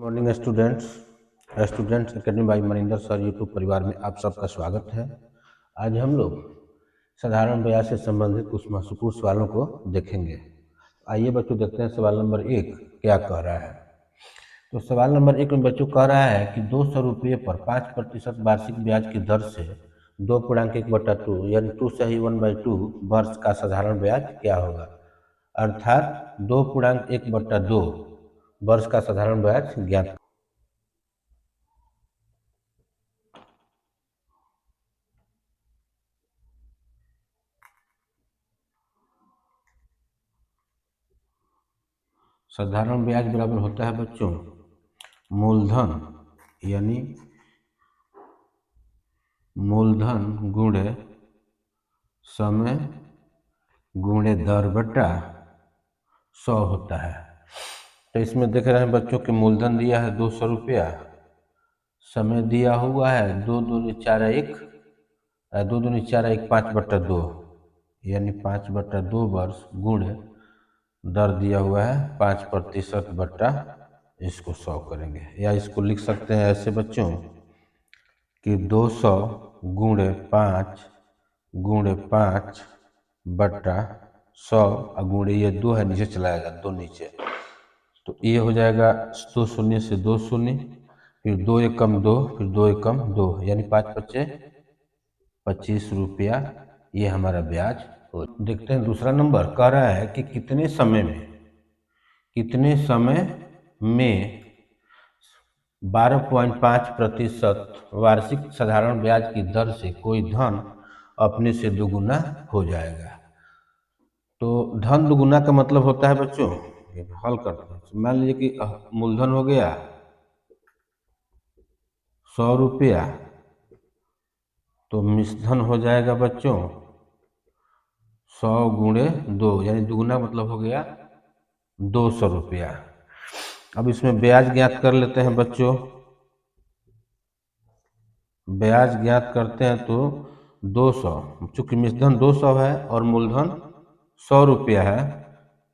Morning students academy by Maninder sir YouTube परिवार में आप सबका स्वागत है। आज हम लोग साधारण ब्याज से संबंधित कुछ महत्वपूर्ण सवालों को देखेंगे। आइए बच्चों देखते हैं सवाल नंबर 1 क्या कह रहा है। तो सवाल नंबर 1 में बच्चों कह रहा है कि 200 रुपये पर 5% वार्षिक ब्याज की दर से 2.1/2 यानी 2 से ही 1/2 वर्ष का साधारण ब्याज क्या होगा। अर्थात 2.1/2 वर्ष का साधारण ब्याज ज्ञात। साधारण ब्याज बराबर होता है बच्चों मूलधन यानी मूलधन गुणे समय गुणे दर बटा 100 होता है। तो इसमें देख रहे हैं बच्चों कि मूलधन दिया है 200 रुपया, समय दिया हुआ है 2 दूनी 4 1 5/2 यानी 5/2 वर्ष गुणे दर दिया हुआ है 5% बटा इसको 100 करेंगे, या इसको लिख सकते हैं ऐसे बच्चों कि 200 गुणे 5 बटा 100 और गुणे ये 2 है नीचे चलाएगा 2 नीचे, तो ये हो जाएगा 2 शून्य से 2 शून्य, फिर 2 एकम 2, फिर 2 एकम 2 यानी 5×5 = 25 रुपया ये हमारा ब्याज हो। देखते हैं दूसरा नंबर कह रहा है कि कितने समय में 12.5% वार्षिक साधारण ब्याज की दर से कोई धन अपने से दोगुना हो जाएगा। तो धन दोगुना का मतलब होता है बच्चों, हल करते हैं। मान लीजिए कि मूलधन हो गया 100 रुपया, तो मिश्रधन हो जाएगा बच्चों 100 गुणे 2 यानी दुगुना मतलब हो गया 200 रुपया। अब इसमें ब्याज ज्ञात कर लेते हैं बच्चों। ब्याज ज्ञात करते हैं तो 200, चूंकि मिश्रधन 200 है और मूलधन 100 रुपया है,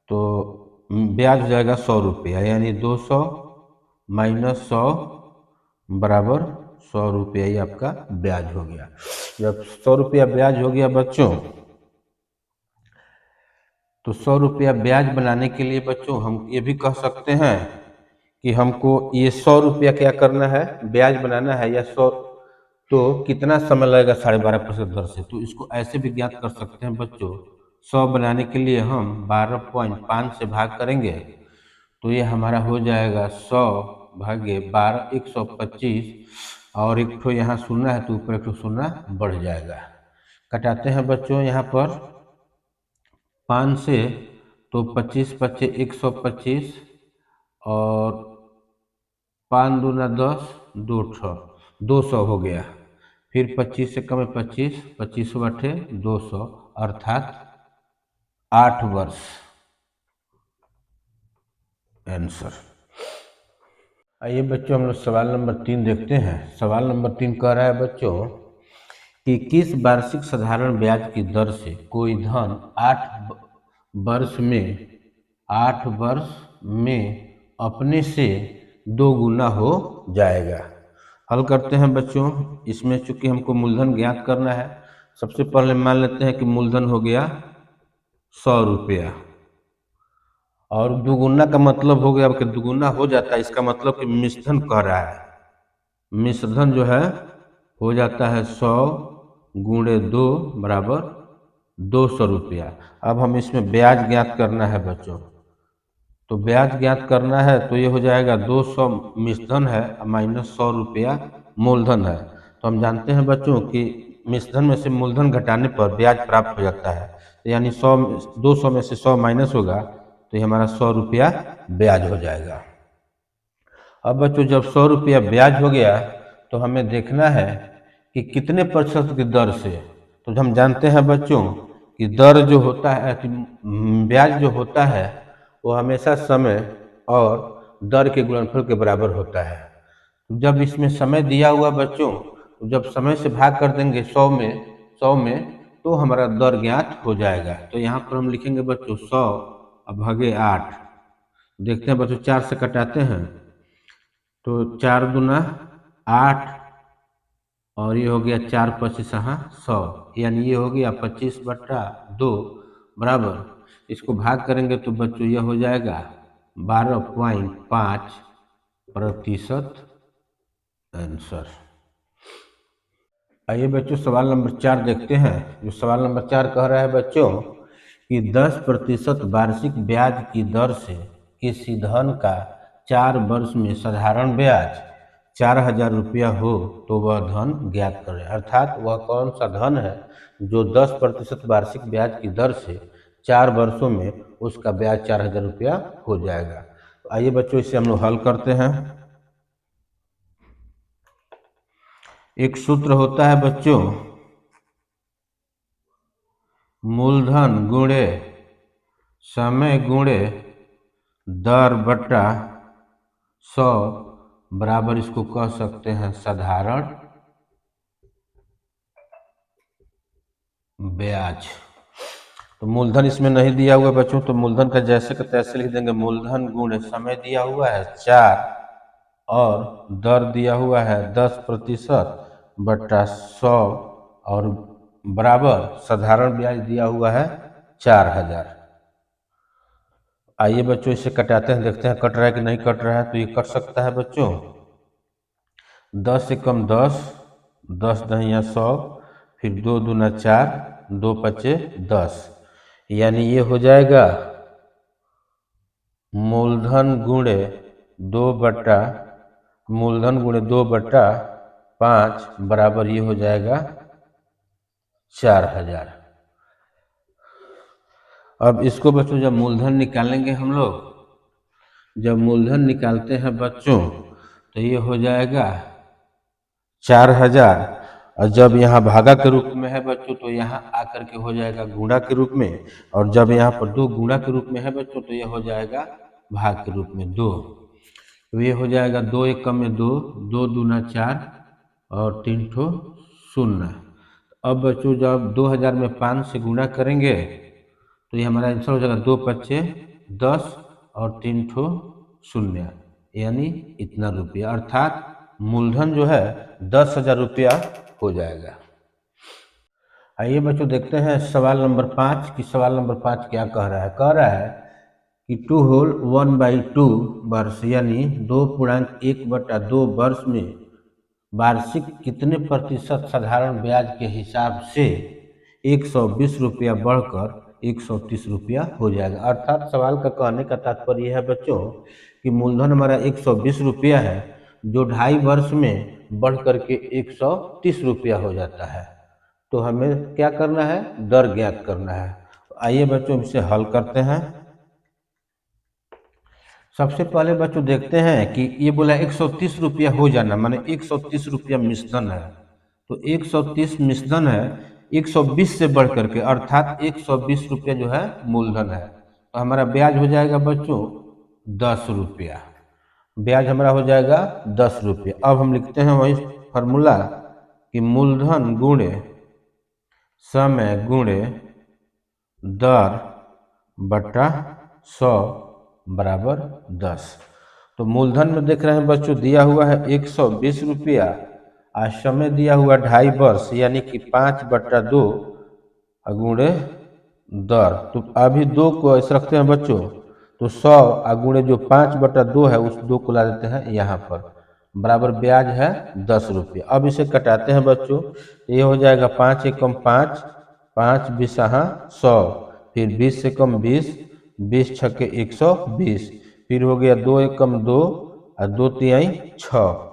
तो ब्याज हो जाएगा 100 रुपया यानी 200 माइनस 100 बराबर 100 रुपया ही आपका ब्याज हो गया। जब 100 रुपया ब्याज हो गया बच्चों, तो 100 रुपया ब्याज बनाने के लिए बच्चों हम ये भी कह सकते हैं कि हमको ये 100 रुपया क्या करना है, ब्याज बनाना है, या 100 तो कितना समय लगेगा 12.5% दर से। तो इसको ऐसे भी ज्ञात कर सकते हैं बच्चों, 100 बनाने के लिए हम 12.5 से भाग करेंगे तो ये हमारा हो जाएगा 100 भागे 12 125, और एक ठो यहाँ शून्य है तो ऊपर एक ठो शून्य बढ़ जाएगा। कटाते हैं बच्चों यहाँ पर 5 से, तो 25 125 और 5 दूना 10 200 हो गया। फिर 25 से कम है 25 बटे 200 अर्थात 8 वर्ष आंसर। आइए बच्चों हम लोग सवाल नंबर 3 देखते हैं। सवाल नंबर 3 कह रहा है बच्चों कि किस वार्षिक साधारण ब्याज की दर से कोई धन 8 वर्ष में अपने से 2 गुना हो जाएगा। हल करते हैं बच्चों। इसमें चूंकि हमको मूलधन ज्ञात करना है, सबसे पहले मान लेते हैं कि मूलधन हो गया 100 रुपया, और दुगुना का मतलब हो गया कि दुगुना हो जाता है, इसका मतलब कि मिश्रधन कह रहा है। मिश्रधन जो है हो जाता है 100 गुणे 2 बराबर 200 रुपया। अब हम इसमें ब्याज ज्ञात करना है बच्चों, तो ब्याज ज्ञात करना है तो ये हो जाएगा 200 मिश्रधन है माइनस 100 रुपया मूलधन है। तो हम जानते हैं बच्चों कि मिश्रधन में से मूलधन घटाने पर ब्याज प्राप्त हो जाता है, तो यानी 200 में से 100 माइनस होगा तो ये हमारा 100 रुपया ब्याज हो जाएगा। अब बच्चों जब 100 रुपया ब्याज हो गया तो हमें देखना है कि कितने प्रतिशत की दर से। तो हम जानते हैं बच्चों कि दर जो होता है, ब्याज जो होता है वो हमेशा समय और दर के गुणनफल के बराबर होता है। जब इसमें समय दिया हुआ बच्चों, तो जब समय से भाग कर देंगे 100 में तो हमारा दर ज्ञात हो जाएगा। तो यहाँ पर हम लिखेंगे बच्चों 100 भागे 8। देखते हैं बच्चों 4 से कटाते हैं तो 4 दूना 8 और ये हो गया 4 × 25 100, यानी ये हो गया 25/2 बराबर इसको भाग करेंगे तो बच्चों ये हो जाएगा 12.5% आंसर। आइए बच्चों सवाल नंबर 4 देखते हैं। जो सवाल नंबर 4 कह रहा है बच्चों कि 10% वार्षिक ब्याज की दर से किसी धन का 4 वर्ष में साधारण ब्याज 4,000 रुपया हो तो वह धन ज्ञात करें। अर्थात वह कौन सा धन है जो 10% वार्षिक ब्याज की दर से 4 वर्षों में उसका ब्याज 4,000 रुपया हो जाएगा। तो आइए बच्चों इसे हम लोग हल करते हैं। एक सूत्र होता है बच्चों मूलधन गुणे समय गुणे दर बटा 100 बराबर इसको कह सकते हैं साधारण ब्याज। तो मूलधन इसमें नहीं दिया हुआ बच्चों, तो मूलधन का जैसे का तैसे लिख देंगे। मूलधन गुणे समय दिया हुआ है 4 और दर दिया हुआ है 10%/100 और बराबर साधारण ब्याज दिया हुआ है 4,000। आइए बच्चों इसे कटाते हैं, देखते हैं कट रहा है कि नहीं कट रहा है। तो ये कट सकता है बच्चों 10 से कम 10, 10 दहिया 100, फिर 2 दूना 4, 2 पचे 10, यानी ये हो जाएगा मूलधन गुणे 2/5 बराबर ये हो जाएगा 4,000। अब इसको बच्चों जब मूलधन निकालेंगे हम लोग, जब मूलधन निकालते हैं बच्चों तो ये हो जाएगा 4,000, और जब यहाँ भागा के रूप में है बच्चों तो यहाँ आकर के हो जाएगा गुणा के रूप में, और जब यहाँ पर 2 गुणा के रूप में है बच्चों तो ये हो जाएगा भाग के रूप में 2। तो ये हो जाएगा 2 एकम में 2, 2 दूना 4 और 3 ठो 0। अब बच्चों जब 2000 में 5 से गुणा करेंगे तो ये हमारा आंसर हो जाएगा 2 पचे 10 और 3 ठो 0, यानी इतना रुपया। अर्थात मूलधन जो है 10,000 रुपया हो जाएगा। आइए बच्चों देखते हैं सवाल नंबर 5 की। सवाल नंबर 5 क्या कह रहा है? कह रहा है कि 2 होल 1/2 वर्ष यानी 2.1/2 वर्ष में वार्षिक कितने प्रतिशत साधारण ब्याज के हिसाब से 120 रुपया बढ़कर 130 रुपया हो जाएगा। अर्थात सवाल का कहने का तात्पर्य है बच्चों कि मूलधन हमारा 120 रुपया है जो 2.5 वर्ष में बढ़ करके 130 रुपया हो जाता है। तो हमें क्या करना है? दर ज्ञात करना है। आइए बच्चों इसे हल करते हैं। सबसे पहले बच्चों देखते हैं कि ये बोला 130 रुपया हो जाना, माने 130 रुपया मिश्रण है। तो 130 मिश्रण है 120 से बढ़ करके, अर्थात 120 रुपया जो है मूलधन है। तो हमारा ब्याज हो जाएगा बच्चों 10 रुपया। ब्याज हमारा हो जाएगा 10 रुपया। अब हम लिखते हैं वही फार्मूला कि मूलधन गुणे समय गुणे दर बटा 100 बराबर 10। तो मूलधन में देख रहे हैं बच्चों दिया हुआ है 120 रुपया, और समय दिया हुआ 2.5 वर्ष यानी कि 5/2 गुणे दर। तो अभी 2 को ऐसे रखते हैं बच्चों, तो 100 गुणे जो 5/2 है उस 2 को ला देते हैं यहाँ पर, बराबर ब्याज है 10 रुपये। अब इसे कटाते हैं बच्चों, ये हो जाएगा 5 एकम 5, 5 बिसहा 100, फिर 20 एकम 20, 20 छक्के 120, फिर हो गया 2 एकम 2 और 2 तिहाई 6।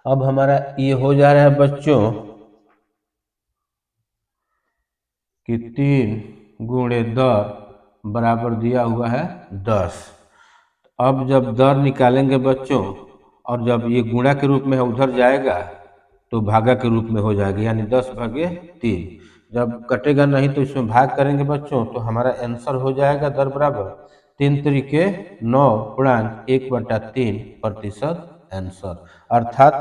अब हमारा ये हो जा रहा है बच्चों कि 3 गुणे दर बराबर दिया हुआ है 10। अब जब दर निकालेंगे बच्चों और जब ये गुणा के रूप में है उधर जाएगा तो भागा के रूप में हो जाएगा, यानी 10/3। जब कटेगा नहीं तो इसमें भाग करेंगे बच्चों तो हमारा आंसर हो जाएगा दर बराबर 3 तरीके 9.1/3% आंसर। अर्थात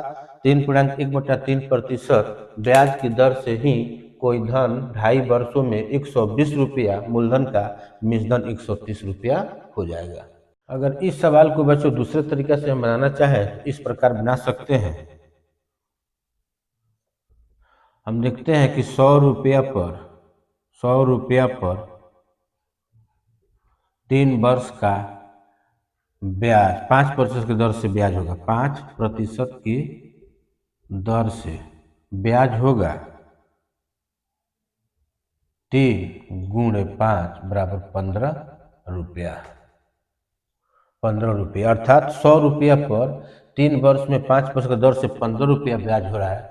3.1/3% ब्याज की दर से ही कोई धन 2.5 वर्षों में 120 रुपया मूलधन का मिश्रण 130 रुपया हो जाएगा। अगर इस सवाल को बच्चों दूसरे तरीके से हम बनाना चाहें तो इस प्रकार बना सकते हैं। हम देखते हैं कि 100 रुपया पर 3 वर्ष का ब्याज 5% की दर से ब्याज होगा। 5% की दर से ब्याज होगा 3 × 5 बराबर 15 रुपया। 15 रुपये अर्थात 100 रुपया पर 3 वर्ष में 5% दर से 15 रुपया ब्याज हो रहा है।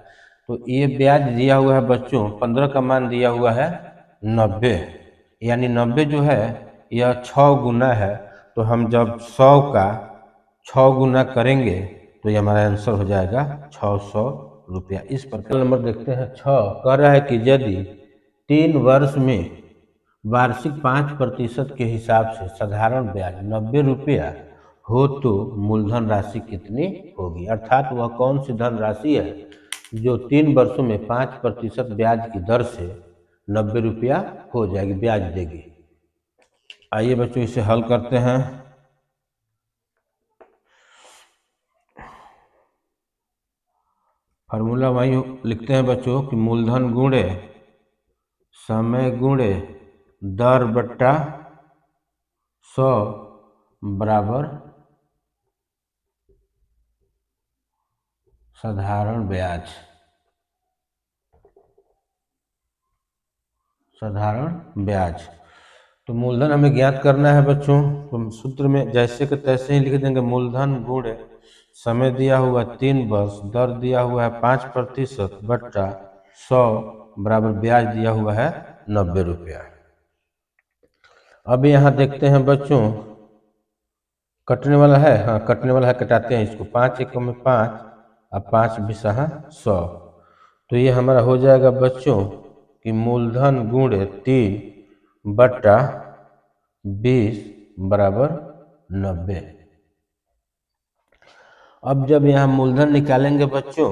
तो ये ब्याज दिया हुआ है बच्चों, 15 का मान दिया हुआ है 90, यानी 90 जो है यह 6 गुना है। तो हम जब 100 का 6 गुना करेंगे तो ये हमारा आंसर हो जाएगा 600 रुपया। इस प्रकार नंबर देखते हैं 6 कह रहा है कि यदि 3 वर्ष में वार्षिक 5% के हिसाब से साधारण ब्याज 90 रुपया हो तो मूलधन राशि कितनी होगी। अर्थात वह कौन सी धन राशि है जो 3 वर्षों में 5% ब्याज की दर से 90 रुपया हो जाएगी, ब्याज देगी। आइए बच्चों इसे हल करते हैं। फार्मूला वही लिखते हैं बच्चों कि मूलधन गुणे समय गुणे दर बट्टा 100 बराबर साधारण ब्याज। साधारण ब्याज तो मूलधन हमें ज्ञात करना है बच्चों। तो सूत्र में जैसे के तैसे ही लिख देंगे, मूलधन गुणे समय दिया हुआ 3 वर्ष, दर दिया हुआ है 5% बट्टा 100 बराबर ब्याज दिया हुआ है 90 रुपया। अब यहाँ देखते हैं बच्चों, कटने वाला है, हाँ कटने वाला है, कटाते हैं इसको। 5 एकम में 5 और 5 बिसहा 100। तो ये हमारा हो जाएगा बच्चों कि मूलधन गुणे 3 बट्टा 20 बराबर 90। अब जब यहाँ मूलधन निकालेंगे बच्चों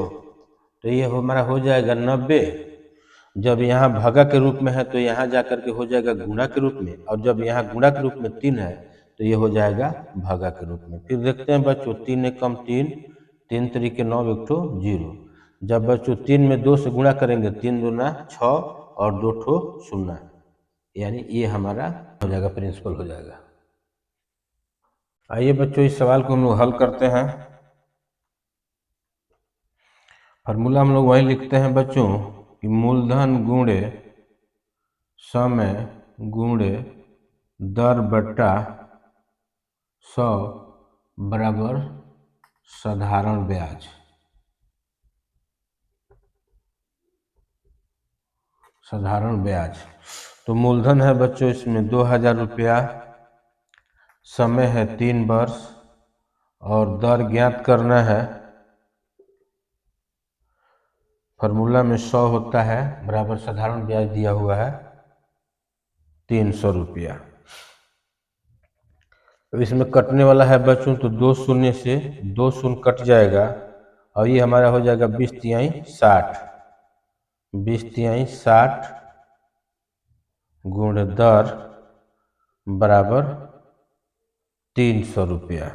तो ये हमारा हो जाएगा 90। जब यहाँ भागा के रूप में है तो यहाँ जा करके हो जाएगा गुणा के रूप में, और जब यहाँ गुणा के रूप में 3 है तो ये हो जाएगा भागा के रूप में। फिर देखते हैं बच्चों, 3 एकम 3, 3 तरीके 9, एक ठो 0। जब बच्चों 3 में 2 से गुणा करेंगे, 3 दूना 6 और 2 ठो 0, यानी ये हमारा हो जाएगा, प्रिंसिपल हो जाएगा। आइए बच्चों इस सवाल को हम लोग हल करते हैं। फार्मूला हम लोग वही लिखते हैं बच्चों कि मूलधन गुणे समय गुणे दर बट्टा 100 बराबर साधारण ब्याज। साधारण ब्याज तो मूलधन है बच्चों इसमें 2000 रुपया, समय है 3 वर्ष, और दर ज्ञात करना है। फार्मूला में 100 होता है बराबर साधारण ब्याज दिया हुआ है 300 रुपया। तो इसमें कटने वाला है बच्चों, तो 2 शून्य से 2 शून्य कट जाएगा, और ये हमारा हो जाएगा 20 तिहाई 60। 20 तिहाई 60 गुण दर बराबर 300 रुपया।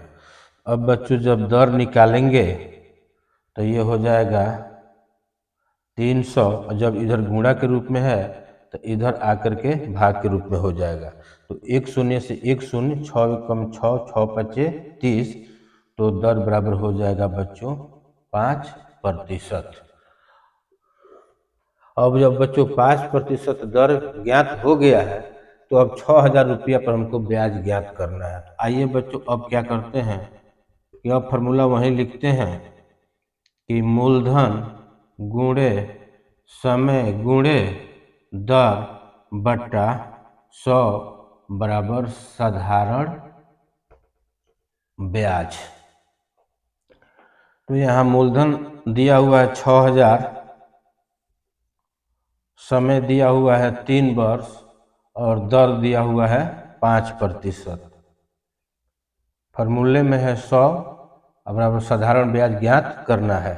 अब बच्चों जब दर निकालेंगे तो ये हो जाएगा 300, और जब इधर गुणा के रूप में है तो इधर आकर के भाग के रूप में हो जाएगा। तो 1 शून्य से 1 शून्य, 6 एकम 6, 6 पचे 30, तो दर बराबर हो जाएगा बच्चों 5%। अब जब बच्चों 5% दर ज्ञात हो गया है तो अब 6000 रुपया पर हमको ब्याज ज्ञात करना है। तो आइए बच्चों अब क्या करते हैं, यह फॉर्मूला वहीं लिखते हैं कि मूलधन गुणे समय गुणे दर बट्टा 100 बराबर साधारण ब्याज। तो यहाँ मूलधन दिया हुआ है 6000, समय दिया हुआ है 3 वर्ष, और दर दिया हुआ है 5%। फार्मूले में है 100 बराबर साधारण ब्याज ज्ञात करना है।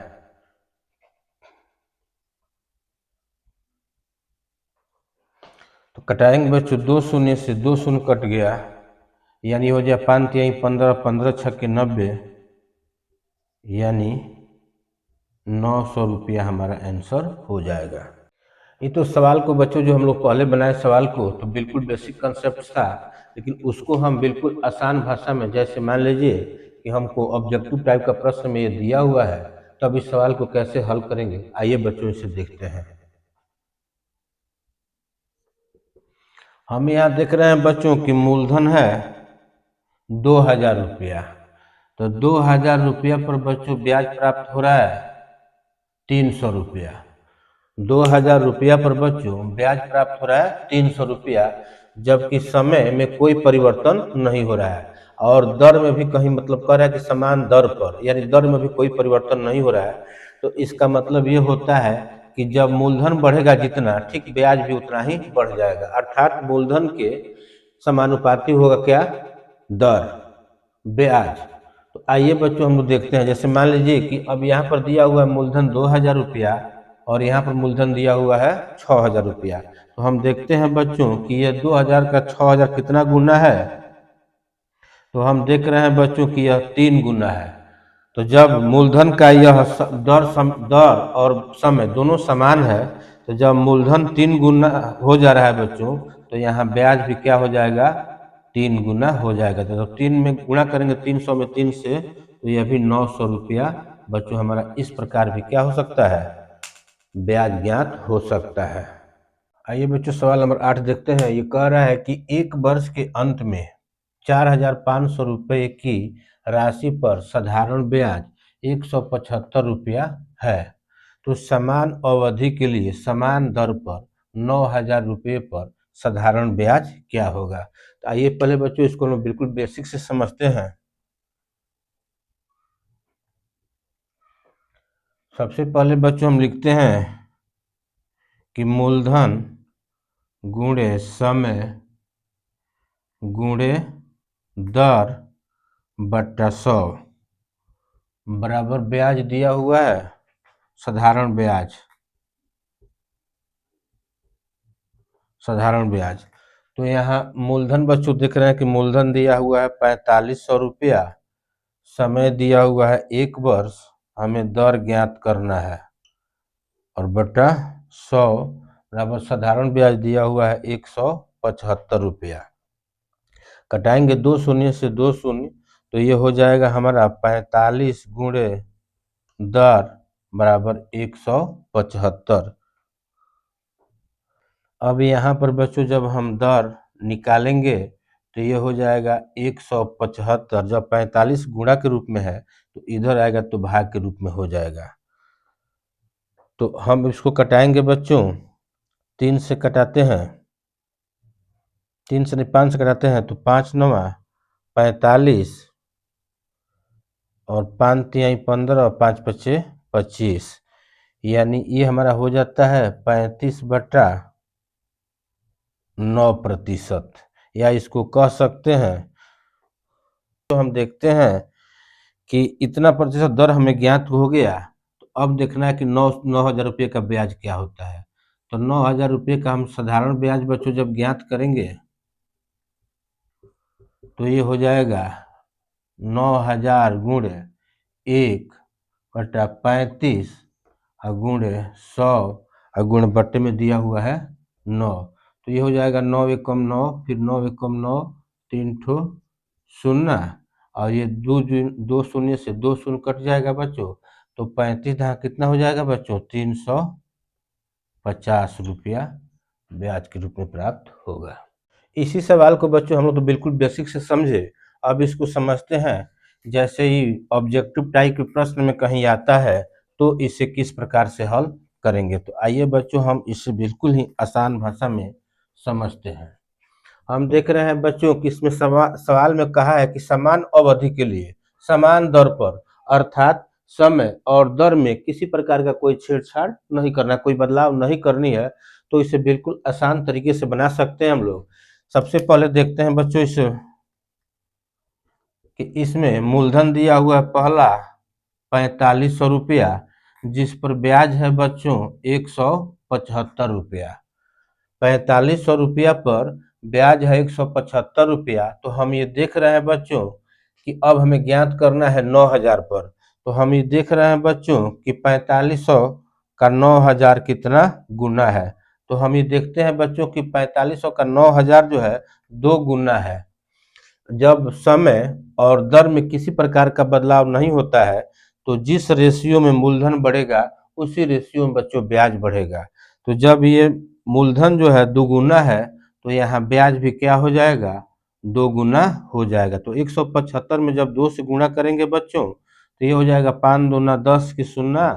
तो कटाएंगे बच्चों, 2 शून्य से 2 शून्य कट गया, यानी हो जाए 5 तिहाई 15, 15 छक्के 90, यानी 900 रुपया हमारा आंसर हो जाएगा। ये तो सवाल को बच्चों जो हम लोग पहले बनाए सवाल को तो बिल्कुल बेसिक कंसेप्ट था, लेकिन उसको हम बिल्कुल आसान भाषा में, जैसे मान लीजिए कि हमको ऑब्जेक्टिव टाइप का प्रश्न में ये दिया हुआ है, तब इस सवाल को कैसे हल करेंगे, आइए बच्चों इसे देखते हैं। हम यहाँ देख रहे हैं बच्चों की मूलधन है 2000 रुपया, तो 2000 रुपया पर बच्चों ब्याज प्राप्त हो रहा है 300 रुपया। 2000 रुपया पर बच्चों ब्याज प्राप्त हो रहा है 300 रुपया, जबकि समय में कोई परिवर्तन नहीं हो रहा है, और दर में भी कहीं मतलब कह रहा है कि समान दर पर, यानी दर में भी कोई परिवर्तन नहीं हो रहा है। तो इसका मतलब ये होता है कि जब मूलधन बढ़ेगा जितना, ठीक ब्याज भी उतना ही बढ़ जाएगा, अर्थात मूलधन के समानुपाती होगा क्या, दर, ब्याज। तो आइए बच्चों हम लोग देखते हैं, जैसे मान लीजिए कि अब यहाँ पर दिया हुआ है मूलधन 2000 रुपया और यहाँ पर मूलधन दिया हुआ है 6000 रुपया। तो हम देखते हैं बच्चों कि ये 2000 का 6000 कितना गुना है, तो हम देख रहे हैं बच्चों कि यह 3 गुना है। तो जब मूलधन का यह दर और समय दोनों समान है, तो जब मूलधन 3 गुना हो जा रहा है बच्चों, तो यहाँ ब्याज भी क्या हो जाएगा, 3 गुना हो जाएगा। तो 3 में गुणा करेंगे 300 में 3 से, तो यह भी 900 रुपया बच्चों हमारा इस प्रकार भी क्या हो सकता है, ब्याज ज्ञात हो सकता है। आइए बच्चों सवाल नंबर 8 देखते हैं। ये कह रहा है कि एक वर्ष के अंत में 4500 रुपये की राशि पर साधारण ब्याज 175 रुपया है, तो समान अवधि के लिए समान दर पर 9000 रुपये पर साधारण ब्याज क्या होगा। तो आइए पहले बच्चों इसको हम बिल्कुल बेसिक से समझते हैं। सबसे पहले बच्चों हम लिखते हैं कि मूलधन गुणे समय गुणे दर बट्टा 100 बराबर ब्याज दिया हुआ है साधारण ब्याज, साधारण ब्याज। तो यहाँ मूलधन बच्चों देख रहे हैं कि मूलधन दिया हुआ है 4500 रुपया, समय दिया हुआ है 1 वर्ष, हमें दर ज्ञात करना है, और बटा 100 बराबर साधारण ब्याज दिया हुआ है 175 रुपया। कटाएंगे 2 शून्य से 2 शून्य, तो ये हो जाएगा हमारा 45 गुणे दर बराबर 175। अब यहाँ पर बच्चों जब हम दर निकालेंगे तो ये हो जाएगा 175, जब 45 गुणा के रूप में है तो इधर आएगा तो भाग के रूप में हो जाएगा। तो हम इसको कटाएंगे बच्चों, 3 से कटाते हैं, 3 से नहीं 5 से कटाते हैं, तो 5 9 45 और 5 तिहाई 15 और 5 पचे 25, यानी ये हमारा हो जाता है 35/9%, या इसको कह सकते हैं। तो हम देखते हैं कि इतना प्रतिशत दर हमें ज्ञात हो गया, तो अब देखना है कि 9000 रुपये का ब्याज क्या होता है। तो 9000 रुपये का हम साधारण ब्याज बच्चों जब ज्ञात करेंगे तो ये हो जाएगा 9000 गुणे 1/35 और गुणे 100 और गुण बट्टे में दिया हुआ है 9, तो ये हो जाएगा 9 एकम 9, फिर 9 एकम 9, 3 ठो शून्य, और ये दो शून्य से 2 शून्य कट जाएगा बच्चों, तो 35 यहाँ कितना हो जाएगा बच्चों, 350 रुपया ब्याज के रूप में प्राप्त होगा। इसी सवाल को बच्चों हम लोग तो बिल्कुल बेसिक से समझे, अब इसको समझते हैं। जैसे ही ऑब्जेक्टिव टाइप के प्रश्न में कहीं आता है तो इसे किस प्रकार से हल करेंगे। तो आइए बच्चों हम इसे बिल्कुल ही आसान भाषा में समझते हैं। हम देख रहे हैं बच्चों कि इसमें सवाल में कहा है कि समान अवधि के लिए समान दर पर, अर्थात समय और दर में किसी प्रकार का कोई छेड़छाड़ नहीं करना, कोई बदलाव नहीं करनी है। तो इसे बिल्कुल आसान तरीके से बना सकते हैं हम लोग। सबसे पहले देखते हैं बच्चों इस कि इसमें मूलधन दिया हुआ है पहला 4500 रुपया, जिस पर ब्याज है बच्चों 175 रुपया। 4500 रुपया पर ब्याज है 175 रुपया, तो हम ये देख रहे हैं बच्चों कि अब हमें ज्ञात करना है 9000 पर। तो हम ये देख रहे हैं बच्चों कि 4500 का 9000 कितना गुना है। तो हम ये देखते हैं बच्चों कि 4500 का 9000 जो है 2 गुना है। जब समय और दर में किसी प्रकार का बदलाव नहीं होता है, तो जिस रेशियो में मूलधन बढ़ेगा उसी रेशियो में बच्चों ब्याज बढ़ेगा। तो जब ये मूलधन जो है दुगुना है, तो यहाँ ब्याज भी क्या हो जाएगा, 2 गुना हो जाएगा। तो 175 में जब 2 से गुणा करेंगे बच्चों, तो ये हो जाएगा 5 दूना 10 की शून्ना,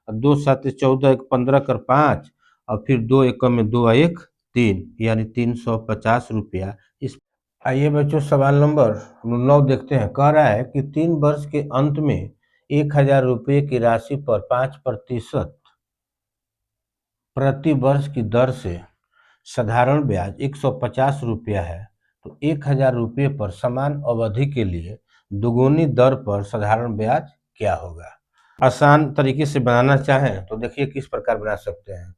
2 सात 14, 1 15 कर 5, और फिर 2 एकम में 2 1 3, यानी 350 रुपया। इस आइए बच्चों, सवाल नंबर हम लोग 9 देखते हैं। कह रहा है कि 3 वर्ष के अंत में 1000 रुपये की राशि पर 5% प्रति वर्ष की दर से साधारण ब्याज 150 रुपया है, तो 1000 रुपये पर समान अवधि के लिए दुगुनी दर पर साधारण ब्याज क्या होगा। आसान तरीके से बनाना चाहें तो देखिए किस प्रकार बना सकते हैं।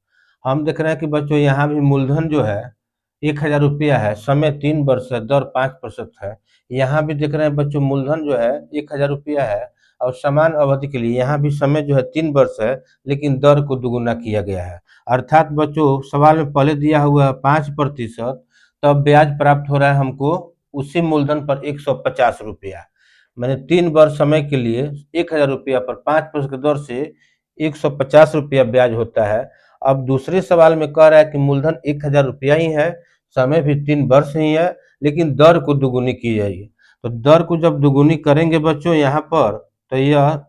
हम देख रहे हैं कि बच्चों यहाँ भी मूलधन जो है 1000 रुपया है, समय 3 वर्ष है, दर 5% है। यहाँ भी देख रहे हैं बच्चों मूलधन जो है 1000 रुपया है और समान अवधि के लिए यहाँ भी समय जो है 3 वर्ष है, लेकिन दर को दुगुना किया गया है। अर्थात बच्चों सवाल में पहले दिया हुआ है 5%, तब ब्याज प्राप्त हो रहा है हमको उसी मूलधन पर 150 रुपया। मैंने 3 वर्ष समय के लिए 1000 रुपया पर 5% की दर से 150 रुपया ब्याज होता है। अब दूसरे सवाल में कह रहा है कि मूलधन 1000 रुपया ही है, समय भी 3 वर्ष ही है, लेकिन दर को दुगुनी की जाएगी। तो दर को जब दुगुनी करेंगे बच्चों यहाँ पर, तो यह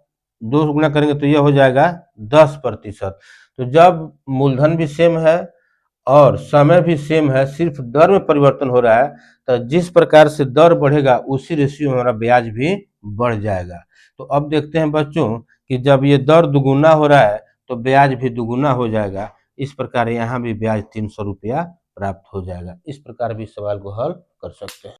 2 गुना करेंगे तो यह हो जाएगा 10%। तो जब मूलधन भी सेम है और समय भी सेम है, सिर्फ दर में परिवर्तन हो रहा है, तो जिस प्रकार से दर बढ़ेगा उसी रेशियो में हमारा ब्याज भी बढ़ जाएगा। तो अब देखते हैं बच्चों कि जब ये दर दुगुना हो रहा है तो ब्याज भी दुगुना हो जाएगा। इस प्रकार यहाँ भी ब्याज 300 रुपया प्राप्त हो जाएगा। इस प्रकार भी सवाल को हल कर सकते हैं।